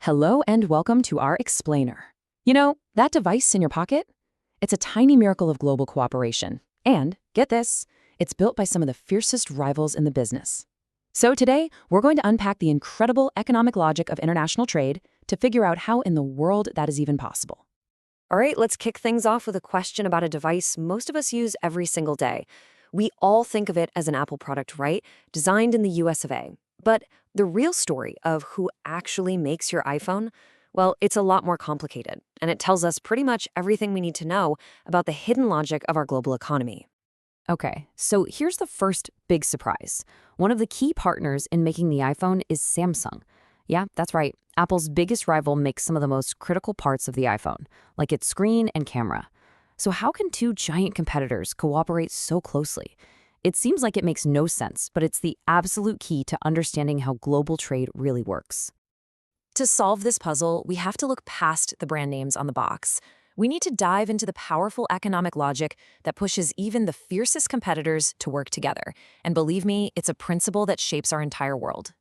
Hello and welcome to our explainer. You know, that device in your pocket? It's a tiny miracle of global cooperation. And, get this, it's built by some of the fiercest rivals in the business. So today, we're going to unpack the incredible economic logic of international trade to figure out how in the world that is even possible. All right, let's kick things off with a question about a device most of us use every single day. We all think of it as an Apple product, right? Designed in the US of A. But the real story of who actually makes your iPhone, well, it's a lot more complicated, and it tells us pretty much everything we need to know about the hidden logic of our global economy. Okay, so here's the first big surprise. One of the key partners in making the iPhone is Samsung. Yeah, that's right. Apple's biggest rival makes some of the most critical parts of the iPhone, like its screen and camera. So how can two giant competitors cooperate so closely? It seems like it makes no sense, but it's the absolute key to understanding how global trade really works. To solve this puzzle, we have to look past the brand names on the box. We need to dive into the powerful economic logic that pushes even the fiercest competitors to work together. And believe me, it's a principle that shapes our entire world.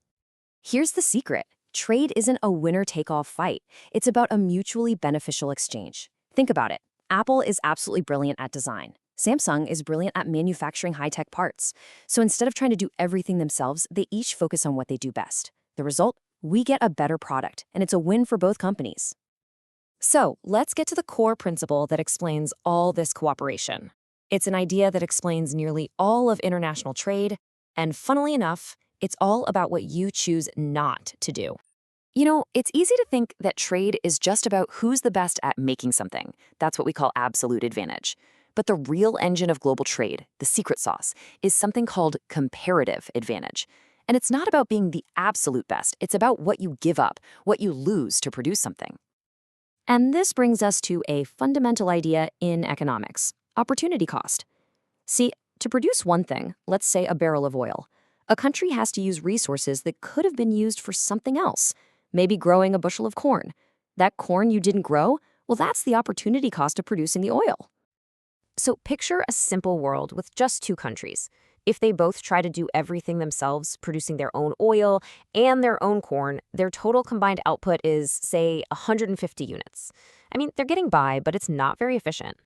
Here's the secret. Trade isn't a winner-take-all fight. It's about a mutually beneficial exchange. Think about it. Apple is absolutely brilliant at design. Samsung is brilliant at manufacturing high-tech parts. So instead of trying to do everything themselves, they each focus on what they do best. The result? We get a better product, and it's a win for both companies. So let's get to the core principle that explains all this cooperation. It's an idea that explains nearly all of international trade, and funnily enough, it's all about what you choose not to do. You know, it's easy to think that trade is just about who's the best at making something. That's what we call absolute advantage. But the real engine of global trade, the secret sauce, is something called comparative advantage. And it's not about being the absolute best. It's about what you give up, what you lose to produce something. And this brings us to a fundamental idea in economics, opportunity cost. See, to produce one thing, let's say a barrel of oil, a country has to use resources that could have been used for something else, maybe growing a bushel of corn. That corn you didn't grow, well, that's the opportunity cost of producing the oil. So picture a simple world with just two countries. If they both try to do everything themselves, producing their own oil and their own corn, their total combined output is, say, 150 units. I mean, they're getting by, but it's not very efficient.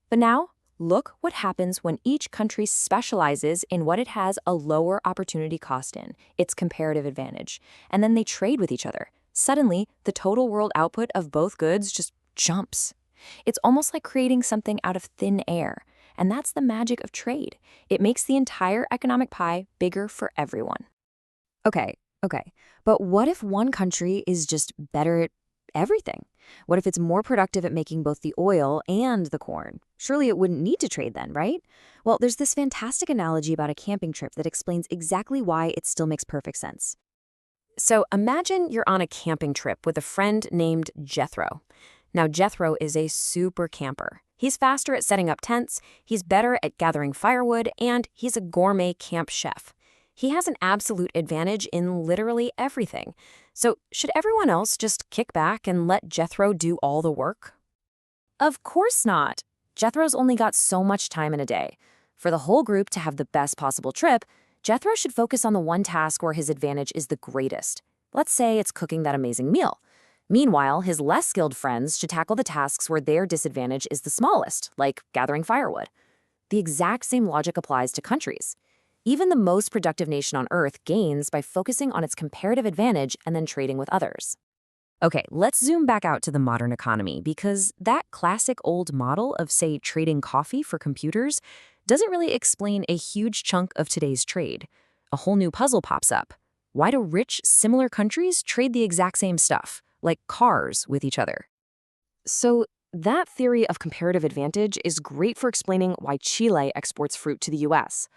But now, look what happens when each country specializes in what it has a lower opportunity cost in, its comparative advantage, and then they trade with each other. Suddenly, the total world output of both goods just jumps. It's almost like creating something out of thin air, and that's the magic of trade. It makes the entire economic pie bigger for everyone. Okay, but what if one country is just better at everything? What if it's more productive at making both the oil and the corn? Surely it wouldn't need to trade then, right? Well, there's this fantastic analogy about a camping trip that explains exactly why it still makes perfect sense. So imagine you're on a camping trip with a friend named Jethro. Now, Jethro is a super camper. He's faster at setting up tents, he's better at gathering firewood, and he's a gourmet camp chef. He has an absolute advantage in literally everything. So should everyone else just kick back and let Jethro do all the work? Of course not. Jethro's only got so much time in a day. For the whole group to have the best possible trip, Jethro should focus on the one task where his advantage is the greatest. Let's say it's cooking that amazing meal. Meanwhile, his less skilled friends should tackle the tasks where their disadvantage is the smallest, like gathering firewood. The exact same logic applies to countries. Even the most productive nation on Earth gains by focusing on its comparative advantage and then trading with others. Okay, let's zoom back out to the modern economy because that classic old model of, say, trading coffee for computers doesn't really explain a huge chunk of today's trade. A whole new puzzle pops up. Why do rich, similar countries trade the exact same stuff, like cars, with each other? So that theory of comparative advantage is great for explaining why Chile exports fruit to the US.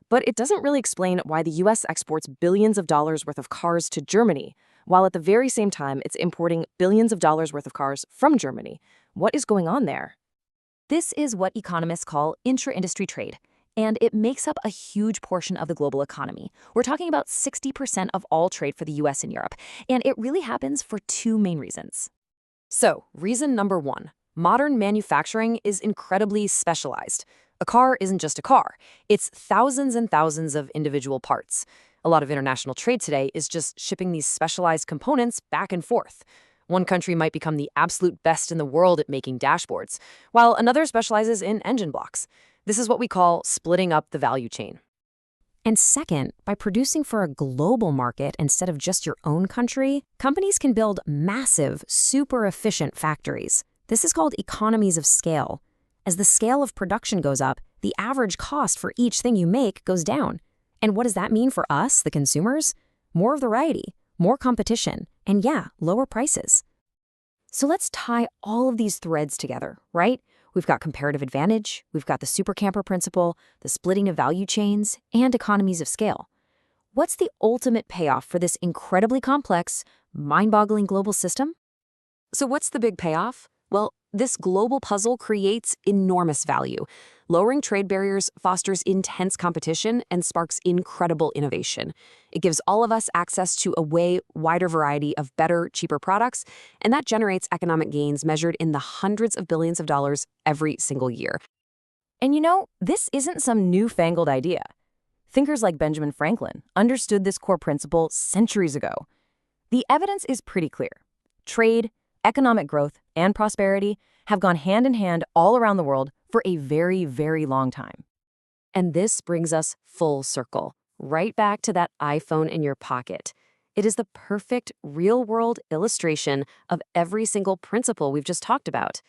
But it doesn't really explain why the US exports billions of dollars worth of cars to Germany, while at the very same time it's importing billions of dollars worth of cars from Germany. What is going on there? This is what economists call intra-industry trade, and it makes up a huge portion of the global economy. We're talking about 60% of all trade for the US and Europe, and it really happens for two main reasons. So, reason number one, modern manufacturing is incredibly specialized. A car isn't just a car. It's thousands and thousands of individual parts. A lot of international trade today is just shipping these specialized components back and forth. One country might become the absolute best in the world at making dashboards, while another specializes in engine blocks. This is what we call splitting up the value chain. And second, by producing for a global market instead of just your own country, companies can build massive, super efficient factories. This is called economies of scale. As the scale of production goes up, the average cost for each thing you make goes down. And what does that mean for us, the consumers? More variety, more competition, and yeah, lower prices. So let's tie all of these threads together, right? We've got comparative advantage, we've got the super camper principle, the splitting of value chains, and economies of scale. What's the ultimate payoff for this incredibly complex, mind-boggling global system? So what's the big payoff? Well, this global puzzle creates enormous value. Lowering trade barriers fosters intense competition and sparks incredible innovation. It gives all of us access to a way wider variety of better, cheaper products, and that generates economic gains measured in the hundreds of billions of dollars every single year. And this isn't some newfangled idea. Thinkers like Benjamin Franklin understood this core principle centuries ago. The evidence is pretty clear. Trade, economic growth, and prosperity have gone hand in hand all around the world for a very, very long time. And this brings us full circle, right back to that iPhone in your pocket. It is the perfect real-world illustration of every single principle we've just talked about.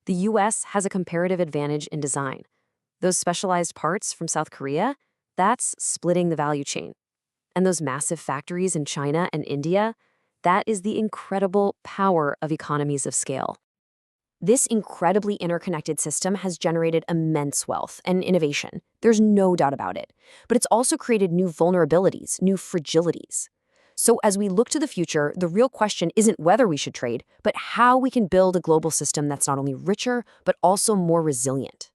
The US has a comparative advantage in design. Those specialized parts from South Korea, that's splitting the value chain. And those massive factories in China and India, that is the incredible power of economies of scale. This incredibly interconnected system has generated immense wealth and innovation. There's no doubt about it. But it's also created new vulnerabilities, new fragilities. So as we look to the future, the real question isn't whether we should trade, but how we can build a global system that's not only richer, but also more resilient.